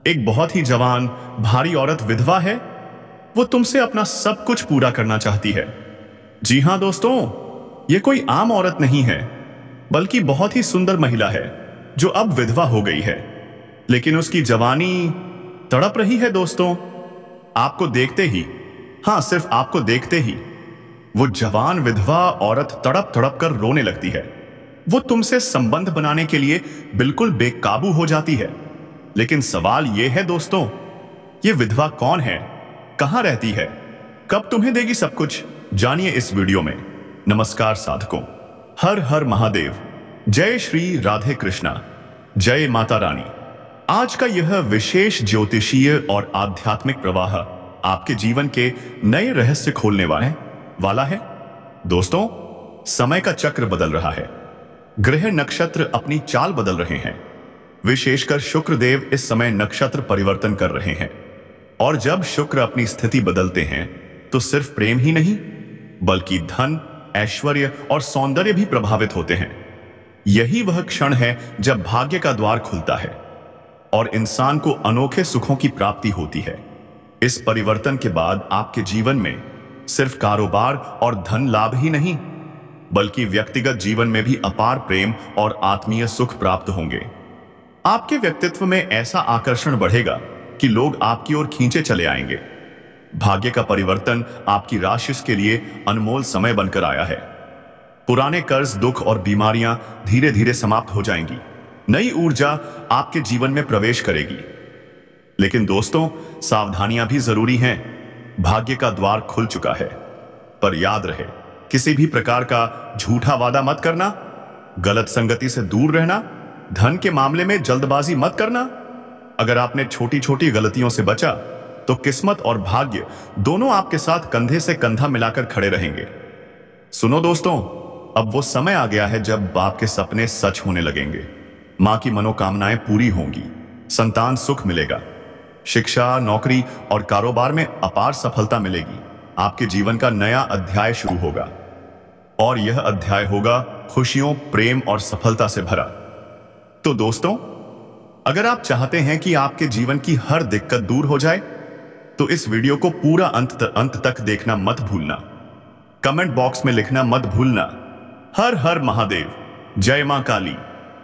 एक बहुत ही जवान भारी औरत विधवा है। वो तुमसे अपना सब कुछ पूरा करना चाहती है। जी हां दोस्तों, ये कोई आम औरत नहीं है, बल्कि बहुत ही सुंदर महिला है जो अब विधवा हो गई है। लेकिन उसकी जवानी तड़प रही है दोस्तों। आपको देखते ही, हाँ सिर्फ आपको देखते ही वो जवान विधवा औरत तड़प तड़प कर रोने लगती है। वो तुमसे संबंध बनाने के लिए बिल्कुल बेकाबू हो जाती है। लेकिन सवाल यह है दोस्तों, ये विधवा कौन है, कहां रहती है, कब तुम्हें देगी सब कुछ? जानिए इस वीडियो में। नमस्कार साधकों, हर हर महादेव, जय श्री राधे कृष्णा, जय माता रानी। आज का यह विशेष ज्योतिषीय और आध्यात्मिक प्रवाह आपके जीवन के नए रहस्य खोलने वाला है। दोस्तों, समय का चक्र बदल रहा है। ग्रह नक्षत्र अपनी चाल बदल रहे हैं। विशेषकर शुक्रदेव इस समय नक्षत्र परिवर्तन कर रहे हैं। और जब शुक्र अपनी स्थिति बदलते हैं तो सिर्फ प्रेम ही नहीं, बल्कि धन, ऐश्वर्य और सौंदर्य भी प्रभावित होते हैं। यही वह क्षण है जब भाग्य का द्वार खुलता है और इंसान को अनोखे सुखों की प्राप्ति होती है। इस परिवर्तन के बाद आपके जीवन में सिर्फ कारोबार और धन लाभ ही नहीं, बल्कि व्यक्तिगत जीवन में भी अपार प्रेम और आत्मीय सुख प्राप्त होंगे। आपके व्यक्तित्व में ऐसा आकर्षण बढ़ेगा कि लोग आपकी ओर खींचे चले आएंगे। भाग्य का परिवर्तन आपकी राशि के लिए अनमोल समय बनकर आया है। पुराने कर्ज, दुख और बीमारियां धीरे धीरे समाप्त हो जाएंगी। नई ऊर्जा आपके जीवन में प्रवेश करेगी। लेकिन दोस्तों, सावधानियां भी जरूरी हैं। भाग्य का द्वार खुल चुका है, पर याद रहे, किसी भी प्रकार का झूठा वादा मत करना, गलत संगति से दूर रहना, धन के मामले में जल्दबाजी मत करना। अगर आपने छोटी छोटी गलतियों से बचा तो किस्मत और भाग्य दोनों आपके साथ कंधे से कंधा मिलाकर खड़े रहेंगे। सुनो दोस्तों, अब वो समय आ गया है जब आपके सपने सच होने लगेंगे। मां की मनोकामनाएं पूरी होंगी, संतान सुख मिलेगा, शिक्षा, नौकरी और कारोबार में अपार सफलता मिलेगी। आपके जीवन का नया अध्याय शुरू होगा और यह अध्याय होगा खुशियों, प्रेम और सफलता से भरा। तो दोस्तों, अगर आप चाहते हैं कि आपके जीवन की हर दिक्कत दूर हो जाए तो इस वीडियो को पूरा अंत तक देखना मत भूलना। कमेंट बॉक्स में लिखना मत भूलना, हर हर महादेव, जय मां काली,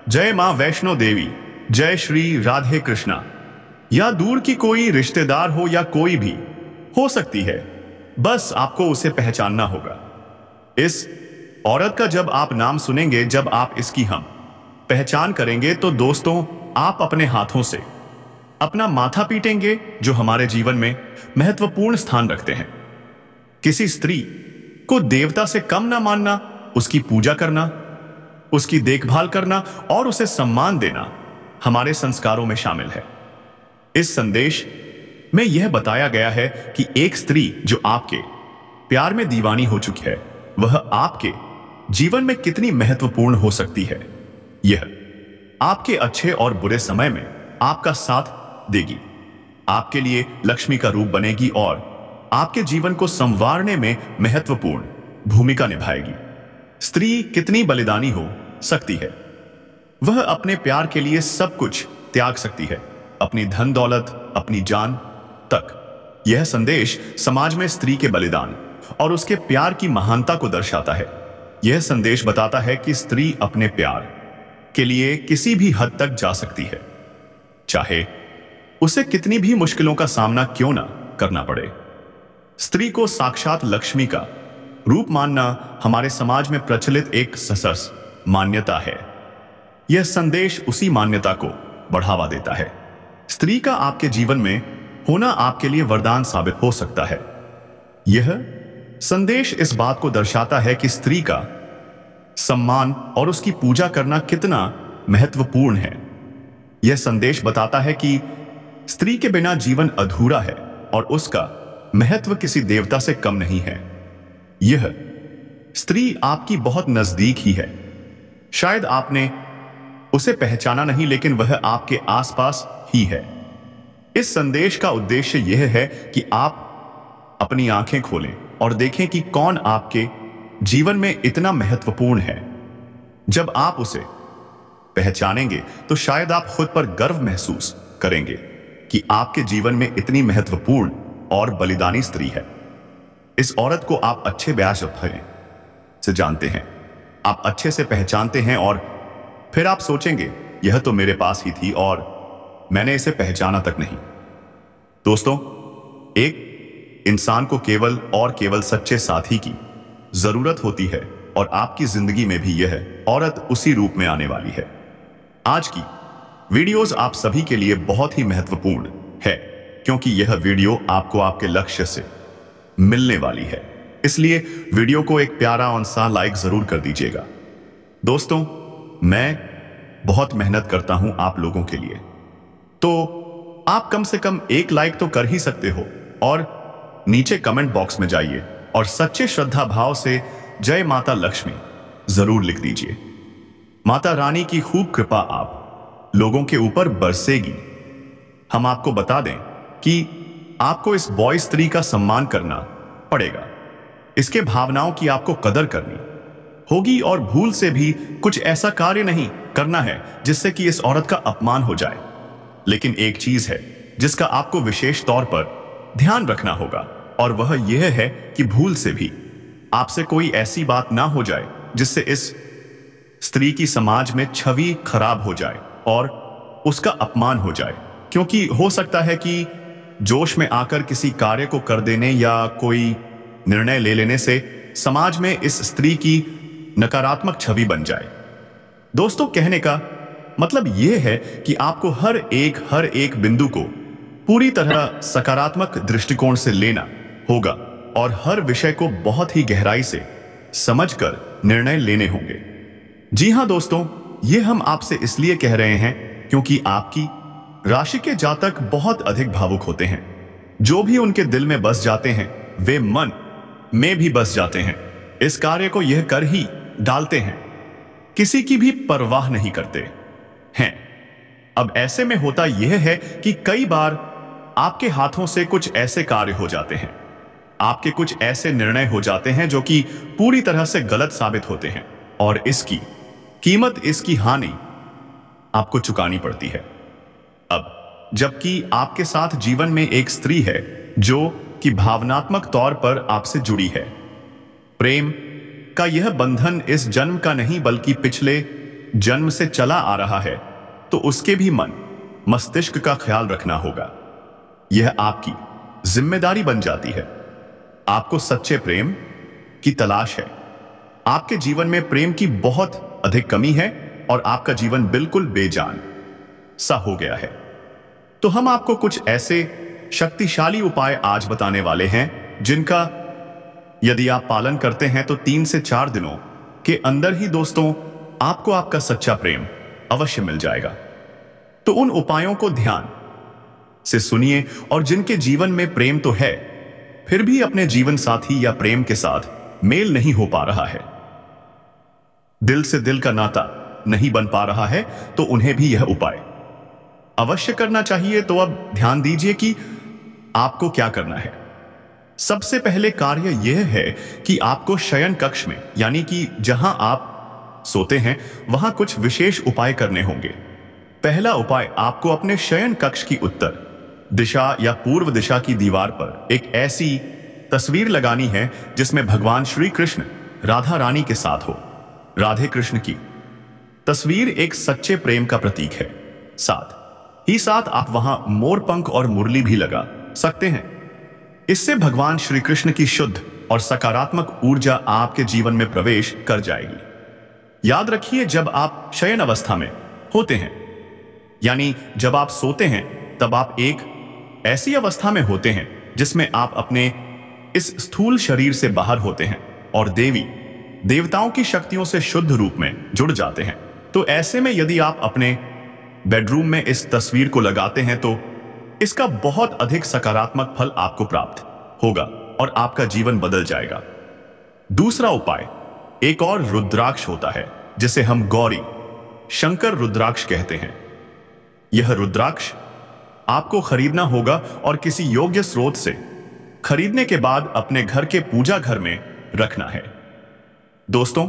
जय मां वैष्णो देवी, जय श्री राधे कृष्णा। या दूर की कोई रिश्तेदार हो या कोई भी हो सकती है, बस आपको उसे पहचानना होगा। इस औरत का जब आप नाम सुनेंगे, जब आप इसकी हम पहचान करेंगे, तो दोस्तों आप अपने हाथों से अपना माथा पीटेंगे जो हमारे जीवन में महत्वपूर्ण स्थान रखते हैं। किसी स्त्री को देवता से कम ना मानना, उसकी पूजा करना, उसकी देखभाल करना और उसे सम्मान देना हमारे संस्कारों में शामिल है। इस संदेश में यह बताया गया है कि एक स्त्री जो आपके प्यार में दीवानी हो चुकी है, वह आपके जीवन में कितनी महत्वपूर्ण हो सकती है। यह आपके अच्छे और बुरे समय में आपका साथ देगी, आपके लिए लक्ष्मी का रूप बनेगी और आपके जीवन को संवारने में महत्वपूर्ण भूमिका निभाएगी। स्त्री कितनी बलिदानी हो सकती है, वह अपने प्यार के लिए सब कुछ त्याग सकती है, अपनी धन दौलत, अपनी जान तक। यह संदेश समाज में स्त्री के बलिदान और उसके प्यार की महानता को दर्शाता है। यह संदेश बताता है कि स्त्री अपने प्यार के लिए किसी भी हद तक जा सकती है, चाहे उसे कितनी भी मुश्किलों का सामना क्यों ना करना पड़े। स्त्री को साक्षात लक्ष्मी का रूप मानना हमारे समाज में प्रचलित एक ससस मान्यता है। यह संदेश उसी मान्यता को बढ़ावा देता है। स्त्री का आपके जीवन में होना आपके लिए वरदान साबित हो सकता है। यह संदेश इस बात को दर्शाता है कि स्त्री का सम्मान और उसकी पूजा करना कितना महत्वपूर्ण है। यह संदेश बताता है कि स्त्री के बिना जीवन अधूरा है और उसका महत्व किसी देवता से कम नहीं है। यह स्त्री आपकी बहुत नजदीक ही है। शायद आपने उसे पहचाना नहीं, लेकिन वह आपके आसपास ही है। इस संदेश का उद्देश्य यह है कि आप अपनी आंखें खोलें और देखें कि कौन आपके जीवन में इतना महत्वपूर्ण है। जब आप उसे पहचानेंगे तो शायद आप खुद पर गर्व महसूस करेंगे कि आपके जीवन में इतनी महत्वपूर्ण और बलिदानी स्त्री है। इस औरत को आप अच्छे ब्याज से जानते हैं, आप अच्छे से पहचानते हैं, और फिर आप सोचेंगे यह तो मेरे पास ही थी और मैंने इसे पहचाना तक नहीं। दोस्तों, एक इंसान को केवल और केवल सच्चे साथी की जरूरत होती है, और आपकी जिंदगी में भी यह औरत उसी रूप में आने वाली है। आज की वीडियोस आप सभी के लिए बहुत ही महत्वपूर्ण है, क्योंकि यह वीडियो आपको आपके लक्ष्य से मिलने वाली है। इसलिए वीडियो को एक प्यारा और सा लाइक जरूर कर दीजिएगा। दोस्तों, मैं बहुत मेहनत करता हूं आप लोगों के लिए, तो आप कम से कम एक लाइक तो कर ही सकते हो, और नीचे कमेंट बॉक्स में जाइए और सच्चे श्रद्धा भाव से जय माता लक्ष्मी जरूर लिख दीजिए। माता रानी की खूब कृपा आप लोगों के ऊपर बरसेगी। हम आपको बता दें कि आपको इस बॉय स्त्री का सम्मान करना पड़ेगा, इसके भावनाओं की आपको कदर करनी होगी, और भूल से भी कुछ ऐसा कार्य नहीं करना है जिससे कि इस औरत का अपमान हो जाए। लेकिन एक चीज है जिसका आपको विशेष तौर पर ध्यान रखना होगा, और वह यह है कि भूल से भी आपसे कोई ऐसी बात ना हो जाए जिससे इस स्त्री की समाज में छवि खराब हो जाए और उसका अपमान हो जाए। क्योंकि हो सकता है कि जोश में आकर किसी कार्य को कर देने या कोई निर्णय ले लेने से समाज में इस स्त्री की नकारात्मक छवि बन जाए। दोस्तों, कहने का मतलब यह है कि आपको हर एक बिंदु को पूरी तरह सकारात्मक दृष्टिकोण से लेना होगा, और हर विषय को बहुत ही गहराई से समझकर निर्णय लेने होंगे। जी हां दोस्तों, ये हम आपसे इसलिए कह रहे हैं क्योंकि आपकी राशि के जातक बहुत अधिक भावुक होते हैं। जो भी उनके दिल में बस जाते हैं वे मन में भी बस जाते हैं। इस कार्य को यह कर ही डालते हैं, किसी की भी परवाह नहीं करते हैं। अब ऐसे में होता यह है कि कई बार आपके हाथों से कुछ ऐसे कार्य हो जाते हैं, आपके कुछ ऐसे निर्णय हो जाते हैं जो कि पूरी तरह से गलत साबित होते हैं, और इसकी कीमत, इसकी हानि आपको चुकानी पड़ती है। अब जबकि आपके साथ जीवन में एक स्त्री है जो कि भावनात्मक तौर पर आपसे जुड़ी है, प्रेम का यह बंधन इस जन्म का नहीं बल्कि पिछले जन्म से चला आ रहा है, तो उसके भी मन मस्तिष्क का ख्याल रखना होगा। यह आपकी जिम्मेदारी बन जाती है। आपको सच्चे प्रेम की तलाश है। आपके जीवन में प्रेम की बहुत अधिक कमी है और आपका जीवन बिल्कुल बेजान सा हो गया है। तो हम आपको कुछ ऐसे शक्तिशाली उपाय आज बताने वाले हैं जिनका यदि आप पालन करते हैं तो 3 से 4 दिनों के अंदर ही दोस्तों आपको आपका सच्चा प्रेम अवश्य मिल जाएगा। तो उन उपायों को ध्यान से सुनिए, और जिनके जीवन में प्रेम तो है फिर भी अपने जीवन साथी या प्रेम के साथ मेल नहीं हो पा रहा है, दिल से दिल का नाता नहीं बन पा रहा है, तो उन्हें भी यह उपाय अवश्य करना चाहिए। तो अब ध्यान दीजिए कि आपको क्या करना है। सबसे पहले कार्य यह है कि आपको शयन कक्ष में, यानी कि जहां आप सोते हैं, वहां कुछ विशेष उपाय करने होंगे। पहला उपाय, आपको अपने शयन कक्ष की उत्तर दिशा या पूर्व दिशा की दीवार पर एक ऐसी तस्वीर लगानी है जिसमें भगवान श्री कृष्ण राधा रानी के साथ हो। राधे कृष्ण की तस्वीर एक सच्चे प्रेम का प्रतीक है। साथ ही साथ आप वहां मोर पंख और मुरली भी लगा सकते हैं। इससे भगवान श्री कृष्ण की शुद्ध और सकारात्मक ऊर्जा आपके जीवन में प्रवेश कर जाएगी। याद रखिए, जब आप शयन अवस्था में होते हैं, यानी जब आप सोते हैं, तब आप एक ऐसी अवस्था में होते हैं जिसमें आप अपने इस स्थूल शरीर से बाहर होते हैं और देवी देवताओं की शक्तियों से शुद्ध रूप में जुड़ जाते हैं। तो ऐसे में यदि आप अपने बेडरूम में इस तस्वीर को लगाते हैं तो इसका बहुत अधिक सकारात्मक फल आपको प्राप्त होगा और आपका जीवन बदल जाएगा। दूसरा उपाय, एक और रुद्राक्ष होता है जिसे हम गौरी शंकर रुद्राक्ष कहते हैं। यह रुद्राक्ष आपको खरीदना होगा और किसी योग्य स्रोत से खरीदने के बाद अपने घर के पूजा घर में रखना है। दोस्तों,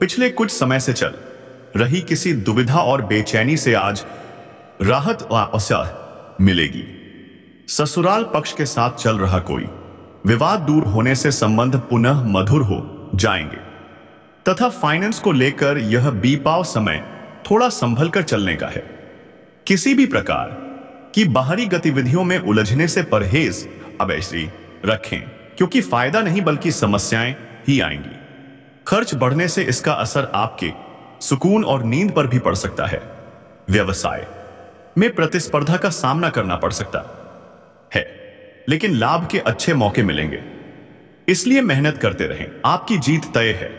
पिछले कुछ समय से चल रही किसी दुविधा और बेचैनी से आज राहत अवसर मिलेगी। ससुराल पक्ष के साथ चल रहा कोई विवाद दूर होने से संबंध पुनः मधुर हो जाएंगे तथा फाइनेंस को लेकर यह बीपाव समय थोड़ा संभल कर चलने का है। किसी भी प्रकार की बाहरी गतिविधियों में उलझने से परहेज अवश्य रखें, क्योंकि फायदा नहीं बल्कि समस्याएं ही आएंगी। खर्च बढ़ने से इसका असर आपके सुकून और नींद पर भी पड़ सकता है। व्यवसाय में प्रतिस्पर्धा का सामना करना पड़ सकता है, लेकिन लाभ के अच्छे मौके मिलेंगे, इसलिए मेहनत करते रहें। आपकी जीत तय है।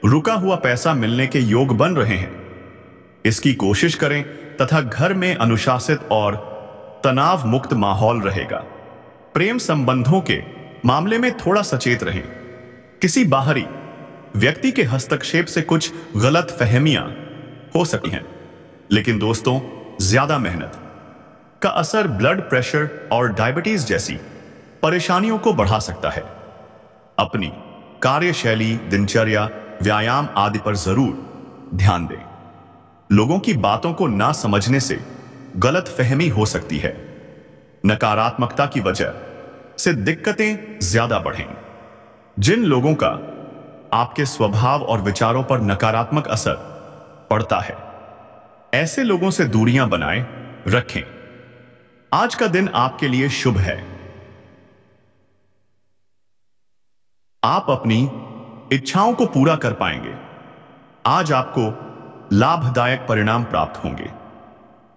रुका हुआ पैसा मिलने के योग बन रहे हैं, इसकी कोशिश करें तथा घर में अनुशासित और तनाव मुक्त माहौल रहेगा। प्रेम संबंधों के मामले में थोड़ा सचेत रहें। किसी बाहरी व्यक्ति के हस्तक्षेप से कुछ गलत फहमियां हो सकती हैं, लेकिन दोस्तों ज्यादा मेहनत का असर ब्लड प्रेशर और डायबिटीज जैसी परेशानियों को बढ़ा सकता है। अपनी कार्यशैली, दिनचर्या, व्यायाम आदि पर जरूर ध्यान दें। लोगों की बातों को ना समझने से गलत फहमी हो सकती है। नकारात्मकता की वजह से दिक्कतें ज्यादा बढ़ेंगी। जिन लोगों का आपके स्वभाव और विचारों पर नकारात्मक असर पड़ता है, ऐसे लोगों से दूरियां बनाए रखें। आज का दिन आपके लिए शुभ है। आप अपनी इच्छाओं को पूरा कर पाएंगे। आज आपको लाभदायक परिणाम प्राप्त होंगे।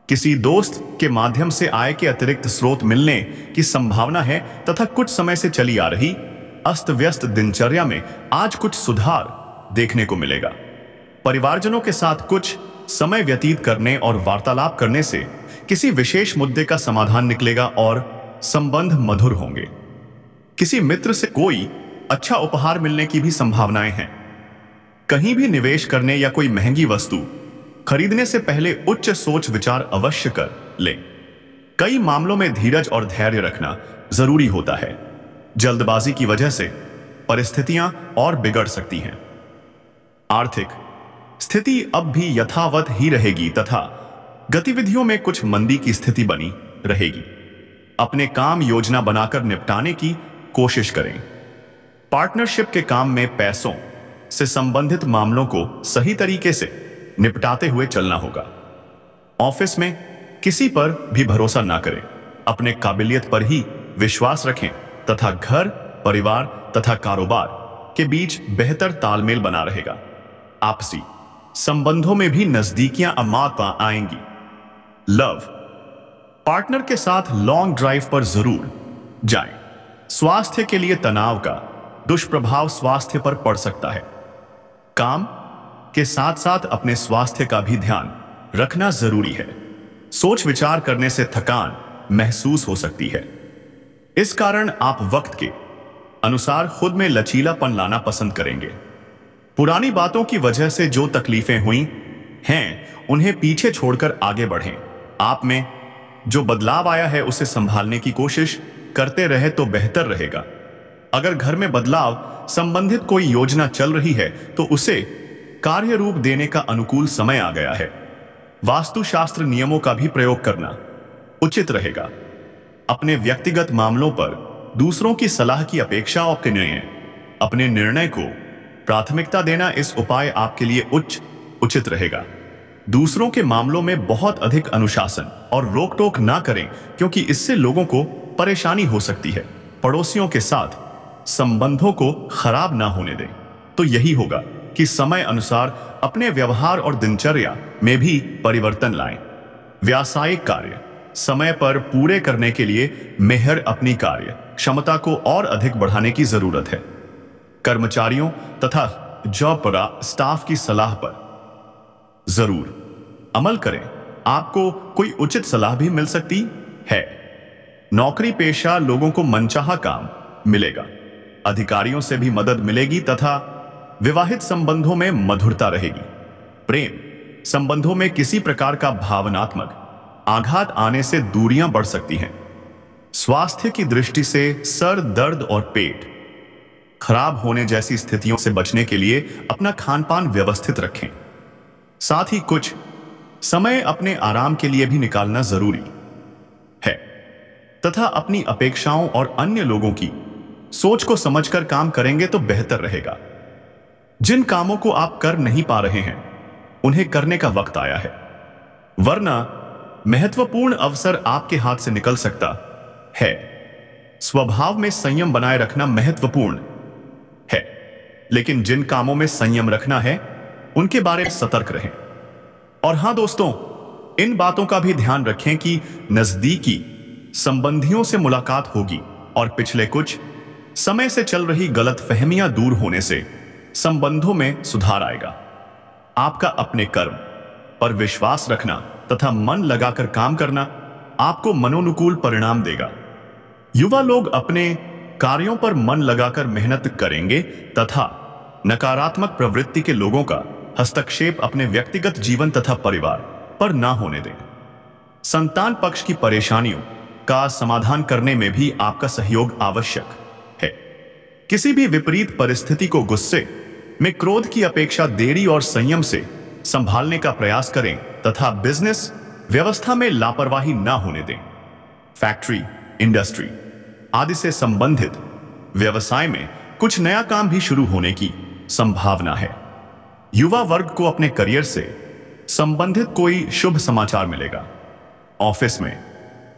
किसी दोस्त के माध्यम से आय के अतिरिक्त स्रोत मिलने की संभावना है तथा कुछ समय से चली आ रही अस्त व्यस्त दिनचर्या में आज कुछ सुधार देखने को मिलेगा। परिवारजनों के साथ कुछ समय व्यतीत करने और वार्तालाप करने से किसी विशेष मुद्दे का समाधान निकलेगा और संबंध मधुर होंगे। किसी मित्र से कोई अच्छा उपहार मिलने की भी संभावनाएं हैं। कहीं भी निवेश करने या कोई महंगी वस्तु खरीदने से पहले उच्च सोच विचार अवश्य कर लें। कई मामलों में धीरज और धैर्य रखना जरूरी होता है। जल्दबाजी की वजह से परिस्थितियां और बिगड़ सकती हैं। आर्थिक स्थिति अब भी यथावत ही रहेगी तथा गतिविधियों में कुछ मंदी की स्थिति बनी रहेगी। अपने काम योजना बनाकर निपटाने की कोशिश करें। पार्टनरशिप के काम में पैसों से संबंधित मामलों को सही तरीके से निपटाते हुए चलना होगा। ऑफिस में किसी पर भी भरोसा ना करें। अपने काबिलियत पर ही विश्वास रखें तथा घर, परिवार तथा कारोबार के बीच बेहतर तालमेल बना रहेगा। आपसी संबंधों में भी नजदीकियां अमात आएंगी। लव पार्टनर के साथ लॉन्ग ड्राइव पर जरूर जाएं। स्वास्थ्य के लिए तनाव का दुष्प्रभाव स्वास्थ्य पर पड़ सकता है। काम के साथ साथ अपने स्वास्थ्य का भी ध्यान रखना जरूरी है। सोच विचार करने से थकान महसूस हो सकती है। इस कारण आप वक्त के अनुसार खुद में लचीलापन लाना पसंद करेंगे। पुरानी बातों की वजह से जो तकलीफें हुई हैं, उन्हें पीछे छोड़कर आगे बढ़ें। आप में जो बदलाव आया है उसे संभालने की कोशिश करते रहे तो बेहतर रहेगा। अगर घर में बदलाव संबंधित कोई योजना चल रही है तो उसे कार्य रूप देने का अनुकूल समय आ गया है। वास्तुशास्त्र नियमों का भी प्रयोग करना उचित रहेगा। अपने व्यक्तिगत मामलों पर दूसरों की सलाह की अपेक्षा और अपने निर्णय को प्राथमिकता देना, इस उपाय आपके लिए उचित रहेगा। दूसरों के मामलों में बहुत अधिक अनुशासन और रोक टोक ना करें, क्योंकि इससे लोगों को परेशानी हो सकती है। पड़ोसियों के साथ संबंधों को खराब ना होने दें। तो यही होगा कि समय अनुसार अपने व्यवहार और दिनचर्या में भी परिवर्तन लाएं। व्यावसायिक कार्य समय पर पूरे करने के लिए मेहर अपनी कार्य क्षमता को और अधिक बढ़ाने की जरूरत है। कर्मचारियों तथा जॉब पर स्टाफ की सलाह पर जरूर अमल करें। आपको कोई उचित सलाह भी मिल सकती है। नौकरी पेशा लोगों को मनचाहा काम मिलेगा। अधिकारियों से भी मदद मिलेगी तथा विवाहित संबंधों में मधुरता रहेगी। प्रेम संबंधों में किसी प्रकार का भावनात्मक आघात आने से दूरियां बढ़ सकती हैं। स्वास्थ्य की दृष्टि से सर दर्द और पेट खराब होने जैसी स्थितियों से बचने के लिए अपना खानपान व्यवस्थित रखें। साथ ही कुछ समय अपने आराम के लिए भी निकालना जरूरी है तथा अपनी अपेक्षाओं और अन्य लोगों की सोच को समझकर काम करेंगे तो बेहतर रहेगा। जिन कामों को आप कर नहीं पा रहे हैं उन्हें करने का वक्त आया है, वरना महत्वपूर्ण अवसर आपके हाथ से निकल सकता है। स्वभाव में संयम बनाए रखना महत्वपूर्ण है, लेकिन जिन कामों में संयम रखना है उनके बारे में सतर्क रहें। और हां दोस्तों, इन बातों का भी ध्यान रखें कि नजदीकी संबंधियों से मुलाकात होगी और पिछले कुछ समय से चल रही गलतफहमियां दूर होने से संबंधों में सुधार आएगा। आपका अपने कर्म पर विश्वास रखना तथा मन लगाकर काम करना आपको मनोनुकूल परिणाम देगा। युवा लोग अपने कार्यों पर मन लगाकर मेहनत करेंगे तथा नकारात्मक प्रवृत्ति के लोगों का हस्तक्षेप अपने व्यक्तिगत जीवन तथा परिवार पर ना होने दें। संतान पक्ष की परेशानियों का समाधान करने में भी आपका सहयोग आवश्यक है। किसी भी विपरीत परिस्थिति को गुस्से में क्रोध की अपेक्षा देरी और संयम से संभालने का प्रयास करें तथा बिजनेस व्यवस्था में लापरवाही ना होने दें। फैक्ट्री, इंडस्ट्री आदि से संबंधित व्यवसाय में कुछ नया काम भी शुरू होने की संभावना है। युवा वर्ग को अपने करियर से संबंधित कोई शुभ समाचार मिलेगा। ऑफिस में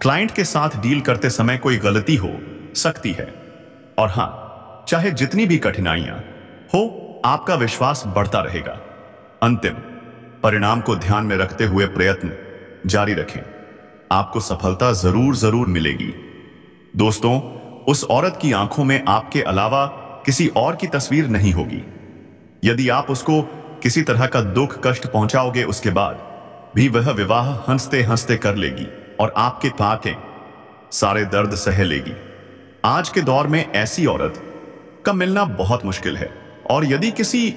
क्लाइंट के साथ डील करते समय कोई गलती हो सकती है, और हां, चाहे जितनी भी कठिनाइयां हो, आपका विश्वास बढ़ता रहेगा। अंतिम परिणाम को ध्यान में रखते हुए प्रयत्न जारी रखें, आपको सफलता जरूर मिलेगी। दोस्तों, उस औरत की आंखों में आपके अलावा किसी और की तस्वीर नहीं होगी। यदि आप उसको किसी तरह का दुख कष्ट पहुंचाओगे, उसके बाद भी वह विवाह हंसते हंसते कर लेगी और आपके पाके सारे दर्द सह लेगी। आज के दौर में ऐसी औरत का मिलना बहुत मुश्किल है, और यदि किसी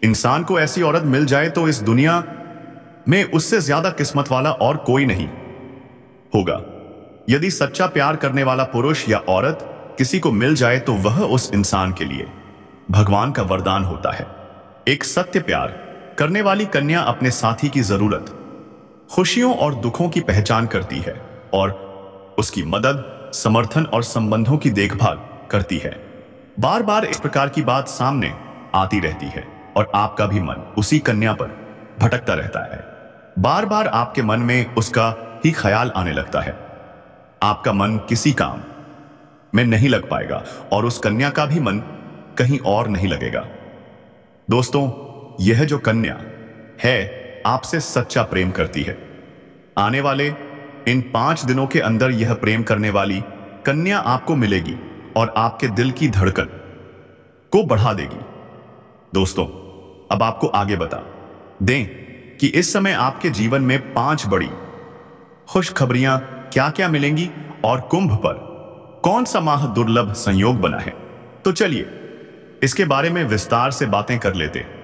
इंसान को ऐसी औरत मिल जाए तो इस दुनिया में उससे ज्यादा किस्मत वाला और कोई नहीं होगा। यदि सच्चा प्यार करने वाला पुरुष या औरत किसी को मिल जाए तो वह उस इंसान के लिए भगवान का वरदान होता है। एक सत्य प्यार करने वाली कन्या अपने साथी की जरूरत, खुशियों और दुखों की पहचान करती है और उसकी मदद, समर्थन और संबंधों की देखभाल करती है। बार बार इस प्रकार की बात सामने आती रहती है और आपका भी मन उसी कन्या पर भटकता रहता है। बार बार आपके मन में उसका ही ख्याल आने लगता है। आपका मन किसी काम में नहीं लग पाएगा और उस कन्या का भी मन कहीं और नहीं लगेगा। दोस्तों, यह जो कन्या है आपसे सच्चा प्रेम करती है। आने वाले इन 5 दिनों के अंदर यह प्रेम करने वाली कन्या आपको मिलेगी और आपके दिल की धड़कन को बढ़ा देगी। दोस्तों, अब आपको आगे बता दें कि इस समय आपके जीवन में 5 बड़ी खुशखबरियां क्या क्या मिलेंगी और कुंभ पर कौन सा माह दुर्लभ संयोग बना है। तो चलिए इसके बारे में विस्तार से बातें कर लेते हैं।